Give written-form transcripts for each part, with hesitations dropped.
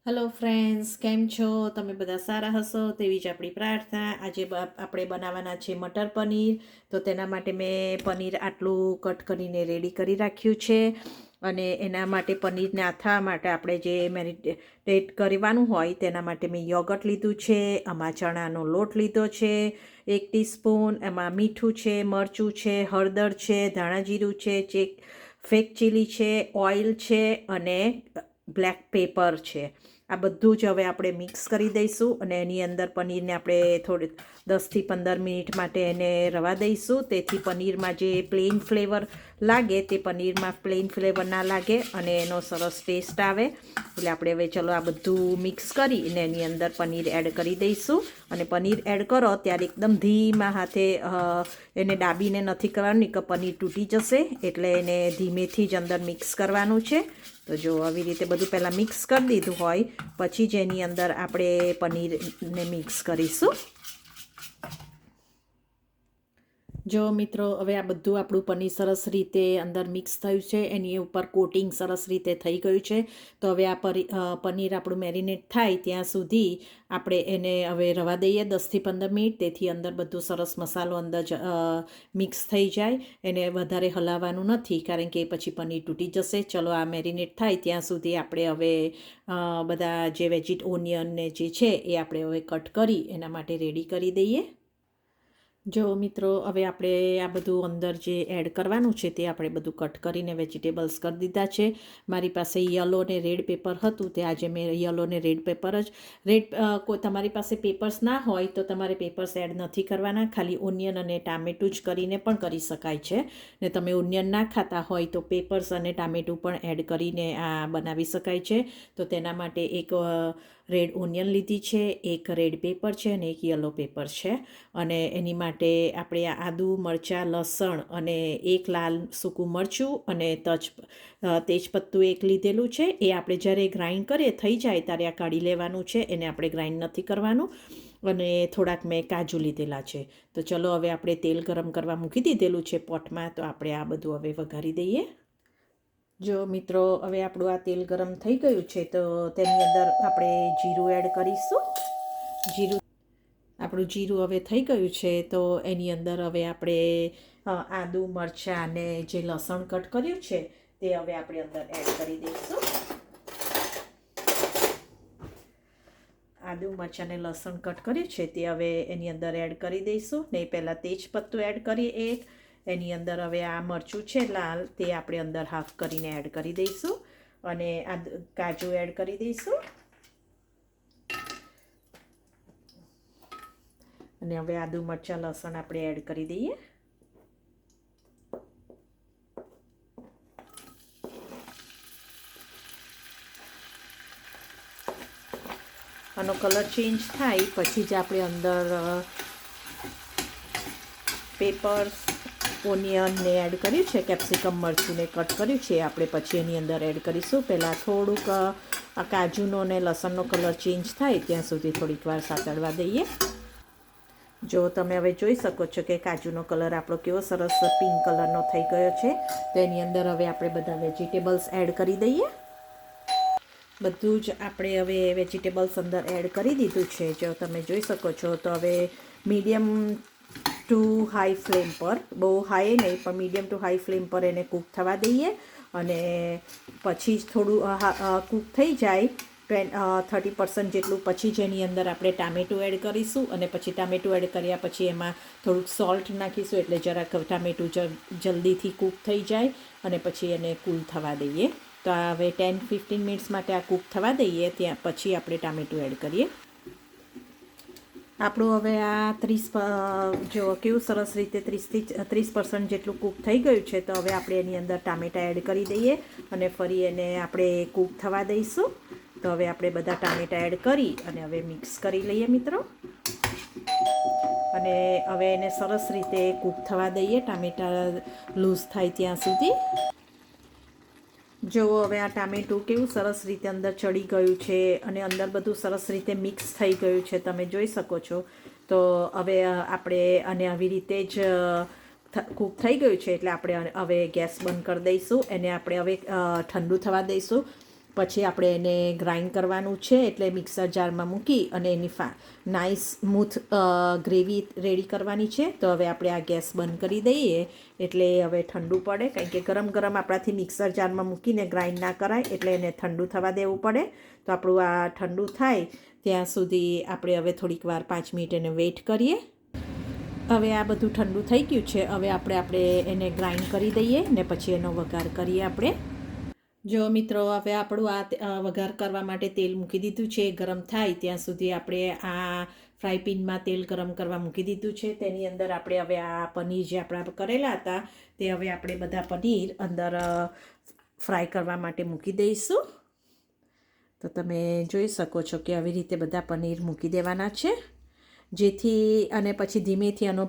Hello friends, કેમ છો? તમે બધા સારા હશો તેવી જ આપણી પ્રાર્થના. આજે આપણે બનાવવાના છે મટર પનીર. તો તેના માટે મેં પનીર આટલું કટ કરીને રેડી કરી રાખ્યું છે. અને એના માટે પનીરને આથવા માટે આપણે જે મેરિનેટ કરવાનું હોય તેના માટે મેં યોગર્ટ લીધું છે. આમાં ચણાનો લોટ લીધો છે 1 ટીસ્પૂન. એમાં મીઠું છે, મરચું છે, હળદર છે, ધાણા જીરું છે, ફેક ચીલી છે, ઓઇલ છે અને બ્લેક પેપર છે. આ બધું જ હવે આપણે મિક્સ કરી દઈશું અને એની અંદર પનીરને આપણે થોડી 10થી 15 મિનિટ માટે એને રવા દઈશું. તેથી પનીરમાં જે પ્લેન ફ્લેવર લાગે તે પનીરમાં પ્લેન ફ્લેવર ના લાગે અને એનો સરસ ટેસ્ટ આવે. એટલે આપણે હવે ચલો આ બધું મિક્સ કરી અને એની અંદર પનીર એડ કરી દઈશું. અને પનીર એડ કરો ત્યારે એકદમ ધીમા હાથે એને દાબીને નથી કરવાનું, નહીં કે પનીર તૂટી જશે. એટલે એને ધીમેથી જ અંદર મિક્સ કરવાનું છે. તો જો આવી રીતે બધું પહેલાં મિક્સ કરી દીધું હોય પછી જ એની અંદર આપણે પનીરને મિક્સ કરીશું. જો મિત્રો, હવે આ બધું આપણું પનીર સરસ રીતે અંદર મિક્સ થયું છે, એની ઉપર કોટિંગ સરસ રીતે થઈ ગયું છે. તો હવે આ પનીર આપણું મેરિનેટ થાય ત્યાં સુધી આપણે એને હવે રવા દઈએ 10થી 15 મિનિટ. તેથી અંદર બધું સરસ મસાલો અંદર મિક્સ થઈ જાય. એને વધારે હલાવવાનું નથી, કારણ કે પછી પનીર તૂટી જશે. ચલો આ મેરિનેટ થાય ત્યાં સુધી આપણે હવે બધા જે ઓનિયન ને જે છે એ આપણે હવે કટ કરી એના માટે રેડી કરી દઈએ. જો મિત્રો, હવે આપણે આ બધું અંદર જે એડ કરવાનું છે તે આપણે બધું કટ કરીને વેજીટેબલ્સ કરી દીધા છે. મારી પાસે યલો ને રેડ પેપર હતું, તે આજે મેં યલો ને રેડ પેપર જ તમારી પાસે પેપર્સ ના હોય તો તમારે પેપર્સ એડ નથી કરવાના. ખાલી ઓનિયન અને ટામેટું જ કરીને પણ કરી શકાય છે. ને તમે ઓનિયન ના ખાતા હોય તો પેપર્સ અને ટામેટું પણ એડ કરીને આ બનાવી શકાય છે. તો તેના માટે એક રેડ ઓનિયન લીધી છે, એક રેડ પેપર છે અને એક યલો પેપર છે. અને એની માટે આપણે આદુ, મરચાં, લસણ અને એક લાલ સૂકું મરચું અને તેજપત્તું એક લીધેલું છે. એ આપણે જ્યારે ગ્રાઇન્ડ કરીએ થઈ જાય ત્યારે આ કાઢી લેવાનું છે. એને આપણે ગ્રાઇન્ડ નથી કરવાનું. અને થોડાક મેં કાજુ લીધેલા છે. તો ચલો હવે આપણે તેલ ગરમ કરવા મૂકી દીધેલું છે પોટમાં. તો આપણે આ બધું હવે વઘારી દઈએ. જો મિત્રો, હવે આપણું આ તેલ ગરમ થઈ ગયું છે તો તેની અંદર આપણે જીરું એડ કરીશું. આપણું જીરું હવે થઈ ગયું છે તો એની અંદર હવે આપણે આદુ, મરચાં અને જે લસણ કટ કર્યું છે તે હવે આપણે અંદર એડ કરી દઈશું. આદુ, મરચાં અને લસણ કટ કર્યું છે તે હવે એની અંદર એડ કરી દઈશું. ને પહેલાં તેજપત્તું એડ કરીએ એક. એની અંદર હવે આ મરચું છે લાલ, તે આપણે અંદર હાફ કરીને એડ કરી દઈશું. અને આ કાજુ એડ કરી દઈશું. અને હવે આદુ, મરચાં, લસણ આપણે એડ કરી દઈએ. આનો કલર ચેન્જ થાય પછી જ આપણે અંદર પેપર્સ, ઓનિયનને એડ કર્યું છે, કેપ્સિકમ, મરચુંને કટ કર્યું છે આપણે પછી એની અંદર એડ કરીશું. પહેલાં થોડુંક આ કાજુનો અને લસણનો કલર ચેન્જ થાય ત્યાં સુધી થોડીક વાર સાતળવા દઈએ. જો તમે હવે જોઈ શકો છો કે કાજુનો કલર આપણો કેવો સરસ પિંક કલરનો થઈ ગયો છે. તો એની અંદર હવે આપણે બધા વેજીટેબલ્સ એડ કરી દઈએ. બધું જ આપણે હવે વેજીટેબલ્સ અંદર એડ કરી દીધું છે. જો તમે જોઈ શકો છો તો હવે મીડિયમ ટુ હાઈ ફ્લેમ પર, બહુ હાઈ નહીં પણ મીડિયમ ટુ હાઈ ફ્લેમ પર એને કૂક થવા દઈએ. અને પછી જ થોડું કૂક થઈ જાય 30% જેટલું પછી જ એની અંદર આપણે ટામેટું એડ કરીશું. અને પછી ટામેટું એડ કર્યા પછી એમાં થોડુંક સોલ્ટ નાખીશું એટલે જરાક ટામેટું જલ્દીથી કૂક થઈ જાય. અને પછી એને કૂલ થવા દઈએ. તો હવે 10-15 મિનિટ્સ માટે આ કૂક થવા દઈએ. ત્યાં પછી આપણે ટામેટું એડ કરીએ. આપણું હવે આ 30 જો કેવું સરસ રીતે 30% જેટલું કૂક થઈ ગયું છે. તો હવે આપણે એની અંદર ટામેટાં એડ કરી દઈએ અને ફરી એને આપણે કૂક થવા દઈશું. તો હવે આપણે બધા ટામેટાં એડ કરી અને હવે મિક્સ કરી લઈએ મિત્રો. અને હવે એને સરસ રીતે કૂક થવા દઈએ, ટામેટાં લૂઝ થાય ત્યાં સુધી. જો હવે આ ટામેટું કેવું સરસ રીતે અંદર ચડી ગયું છે અને અંદર બધું સરસ રીતે મિક્સ થઈ ગયું છે, તમે જોઈ શકો છો. તો હવે આપણે અને આવી રીતે જ કૂક થઈ ગયું છે એટલે આપણે હવે ગેસ બંધ કરી દઈશું. એને આપણે હવે ઠંડુ થવા દઈશું. પછી આપણે એને ગ્રાઇન્ડ કરવાનું છે, એટલે મિક્સર જારમાં મૂકી અને એની નાઇસ સ્મૂથ ગ્રેવી રેડી કરવાની છે. તો હવે આપણે આ ગેસ બંધ કરી દઈએ, એટલે હવે ઠંડુ પડે, કારણ કે ગરમ ગરમ આપણાથી મિક્સર જારમાં મૂકીને ગ્રાઇન્ડ ના કરાય, એટલે એને ઠંડુ થવા દેવું પડે. તો આપણું આ ઠંડુ થાય ત્યાં સુધી આપણે હવે થોડીક વાર 5 મિનિટ એને વેઇટ કરીએ. હવે આ બધું ઠંડુ થઈ ગયું છે. હવે આપણે એને ગ્રાઇન્ડ કરી દઈએ ને પછી એનો વઘાર કરીએ આપણે. જો મિત્રો, હવે આપણું આ વઘાર કરવા માટે તેલ મૂકી દીધું છે. ગરમ થાય ત્યાં સુધી આપણે આ ફ્રાય પેનમાં તેલ ગરમ કરવા મૂકી દીધું છે. તેની અંદર આપણે હવે આ પનીર જે આપણા કરેલા હતા તે હવે આપણે બધા પનીર અંદર ફ્રાય કરવા માટે મૂકી દઈશું. તો તમે જોઈ શકો છો કે આવી રીતે બધા પનીર મૂકી દેવાના છે, જેથી અને પછી ધીમેથી આનો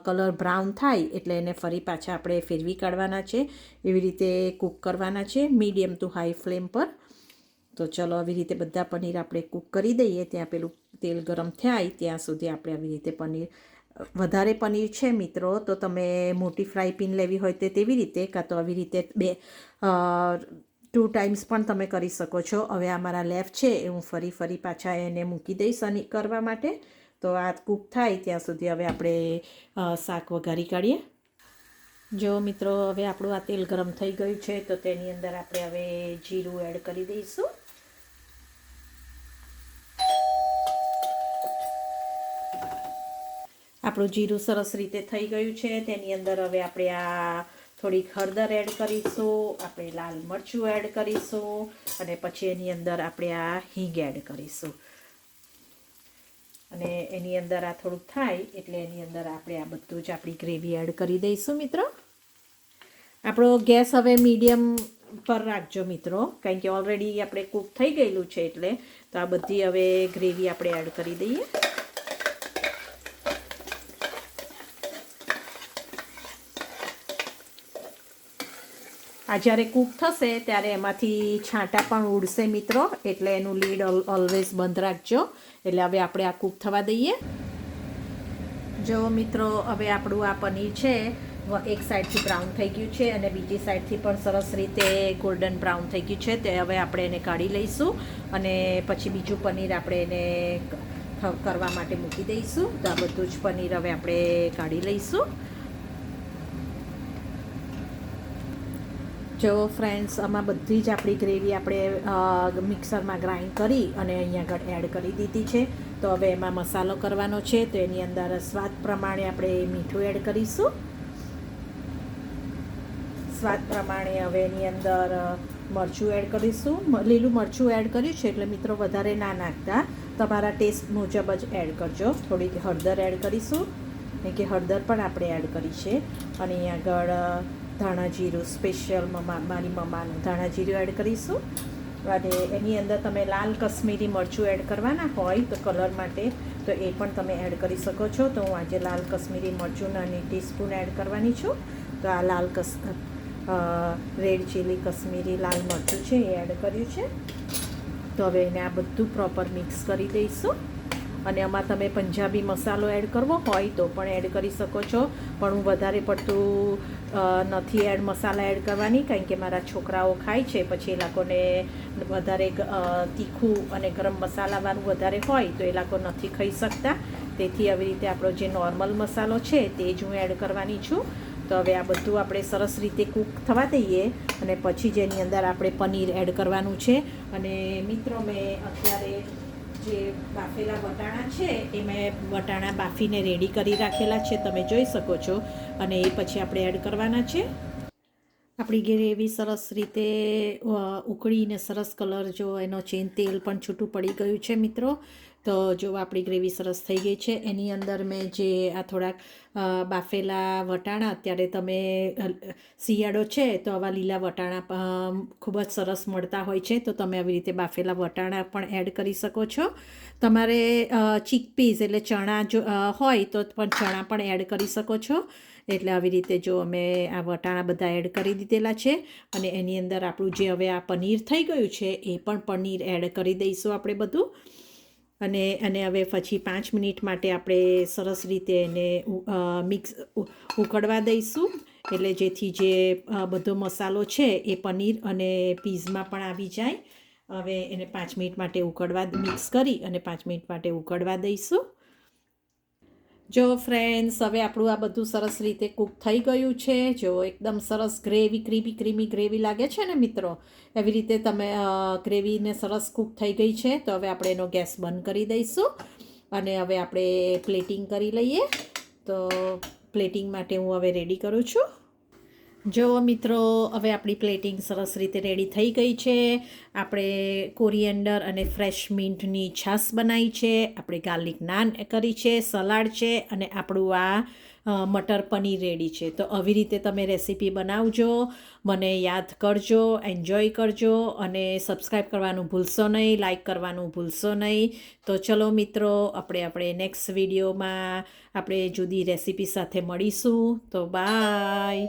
કલર બ્રાઉન થાય એટલે એને ફરી પાછા આપણે ફેરવી કાઢવાના છે. એવી રીતે કૂક કરવાના છે, મીડિયમ ટુ હાઈ ફ્લેમ પર. તો ચલો આવી રીતે બધા પનીર આપણે કૂક કરી દઈએ. ત્યાં પેલું તેલ ગરમ થાય ત્યાં સુધી આપણે આવી રીતે પનીર, વધારે પનીર છે મિત્રો તો તમે મોટી ફ્રાય પેન લેવી હોય તો તેવી રીતે, કાં તો આવી રીતે 2 ટાઈમ્સ પણ તમે કરી શકો છો. હવે આ મારા લેફ્ટ છે એ હું ફરી પાછા એને મૂકી દઈશ અને કરવા માટે. તો આ કૂક થાય ત્યાં સુધી હવે આપણે શાક વઘારી કાઢીએ. જો મિત્રો, હવે આપણું આ તેલ ગરમ થઈ ગયું છે, તો તેની અંદર આપણે હવે જીરું એડ કરી દઈશું. આપણું જીરું સરસ રીતે થઈ ગયું છે. તેની અંદર હવે આપણે આ થોડીક હળદર એડ કરીશું, આપણે લાલ મરચું એડ કરીશું અને પછી એની અંદર આપણે આ હિંગ એડ કરીશું. અને એની અંદર આ થોડુંક થાય એટલે એની અંદર આપણે આ બધું જ આપણી ગ્રેવી એડ કરી દઈશું મિત્રો. આપણો ગેસ હવે મીડિયમ પર રાખજો મિત્રો, કારણ કે ઓલરેડી આપણે કૂક થઈ ગયેલું છે. એટલે તો આ બધી હવે ગ્રેવી આપણે એડ કરી દઈએ. આ જ્યારે કૂક થશે ત્યારે એમાંથી છાંટા પણ ઉડશે મિત્રો, એટલે એનું લીડ ઓલવેઝ બંધ રાખજો. એટલે હવે આપણે આ કૂક થવા દઈએ. જો મિત્રો, હવે આપણું આ પનીર છે એક સાઈડથી બ્રાઉન થઈ ગયું છે અને બીજી સાઈડથી પણ સરસ રીતે ગોલ્ડન બ્રાઉન થઈ ગયું છે. તે હવે આપણે એને કાઢી લઈશું અને પછી બીજું પનીર આપણે એને કરવા માટે મૂકી દઈશું. તો આ બધું જ પનીર હવે આપણે કાઢી લઈશું. જો ફ્રેન્ડ્સ, આમાં બધી જ આપણી ગ્રેવી આપણે મિક્સરમાં ગ્રાઇન્ડ કરી અને અહીંયા આગળ એડ કરી દીધી છે. તો હવે એમાં મસાલો કરવાનો છે. તો એની અંદર સ્વાદ પ્રમાણે આપણે મીઠું એડ કરીશું. સ્વાદ પ્રમાણે હવે એની અંદર મરચું એડ કરીશું. લીલું મરચું એડ કર્યું છે એટલે મિત્રો વધારે ના નાખતા, તમારા ટેસ્ટ મુજબ જ એડ કરજો. થોડીક હળદર એડ કરીશું, કારણ કે હળદર પણ આપણે એડ કરી છે. અને અહીંયા આગળ ધાણા જીરું, સ્પેશિયલ મારી મમ્માનું ધાણા જીરું એડ કરીશું. અને એની અંદર તમે લાલ કશ્મીરી મરચું એડ કરવાના હોય તો કલર માટે, તો એ પણ તમે એડ કરી શકો છો. તો હું આજે લાલ કશ્મીરી મરચું નાની ટીસ્પૂન એડ કરવાની છું. તો આ રેડ ચીલી કશ્મીરી લાલ મરચું છે એ એડ કર્યું છે. તો હવે એને આ બધું પ્રોપર મિક્સ કરી દઈશું. અને આમાં તમે પંજાબી મસાલો એડ કરવો હોય તો પણ એડ કરી શકો છો, પણ હું વધારે પડતું નથી મસાલા એડ કરવાની, કારણ કે મારા છોકરાઓ ખાય છે, પછી એ લોકોને વધારે તીખું અને ગરમ મસાલાવાળું વધારે હોય તો એ લોકો નથી ખાઈ શકતા. તેથી આવી રીતે આપણો જે નોર્મલ મસાલો છે તે જ હું એડ કરવાની છું. તો હવે આ બધું આપણે સરસ રીતે કૂક થવા દઈએ અને પછી જેની અંદર આપણે પનીર એડ કરવાનું છે. અને મિત્રો, મેં અત્યારે જે બાફેલા વટાણા છે એ મેં વટાણા બાફીને રેડી કરી રાખેલા છે, તમે જોઈ શકો છો. અને એ પછી આપણે એડ કરવાના છે. આપણી ગ્રેવી સરસ રીતે ઉકળીને સરસ કલર જો એનો તેલ પણ છૂટું પડી ગયું છે મિત્રો. તો જો આપણી ગ્રેવી સરસ થઈ ગઈ છે. એની અંદર મેં જે આ થોડાક બાફેલા વટાણા, અત્યારે તમે શિયાળો છે તો આવા લીલા વટાણા ખૂબ જ સરસ મળતા હોય છે, તો તમે આવી રીતે બાફેલા વટાણા પણ એડ કરી શકો છો. તમારે ચીકપીઝ એટલે ચણા જો હોય તો પણ ચણા પણ એડ કરી શકો છો. એટલે આવી રીતે જો અમે આ વટાણા બધા એડ કરી દીધેલા છે. અને એની અંદર આપણું જે હવે આ પનીર થઈ ગયું છે એ પણ પનીર એડ કરી દઈશું આપણે બધું. અને હવે પછી 5 મિનિટ માટે આપણે સરસ રીતે એને ઉકળવા દઈશું, એટલે જેથી જે બધો મસાલો છે એ પનીર અને પીઝમાં પણ આવી જાય. હવે એને 5 મિનિટ માટે ઉકળવા મિક્સ કરી અને 5 મિનિટ માટે ઉકળવા દઈશું. જો ફ્રેન્ડ્સ, હવે આપણું આ બધું સરસ રીતે કૂક થઈ ગયું છે. જો એકદમ સરસ ગ્રેવી ક્રીમી ગ્રેવી લાગે છે ને મિત્રો, એવી રીતે તમે ગ્રેવીને સરસ કૂક થઈ ગઈ છે. તો હવે આપણે એનો ગેસ બંધ કરી દઈશું અને હવે આપણે પ્લેટિંગ કરી લઈએ. તો પ્લેટિંગ માટે હું હવે રેડી કરું છું. જો મિત્રો, હવે આપણી પ્લેટિંગ સરસ રીતે રેડી થઈ ગઈ છે. આપણે કોરિએન્ડર અને ફ્રેશ મિન્ટની છાશ બનાવી છે, આપણે ગાર્લિક નાન કરી છે, સલાડ છે અને આપણું આ મટર પનીર રેડી છે. તો આવી રીતે તમે રેસીપી બનાવજો, મને યાદ કરજો, એન્જોય કરજો અને સબસ્ક્રાઈબ કરવાનું ભૂલશો નહીં, લાઈક કરવાનું ભૂલશો નહીં. તો ચલો મિત્રો, આપણે નેક્સ્ટ વિડીયોમાં આપણે જુદી રેસીપી સાથે મળીશું. તો બાય.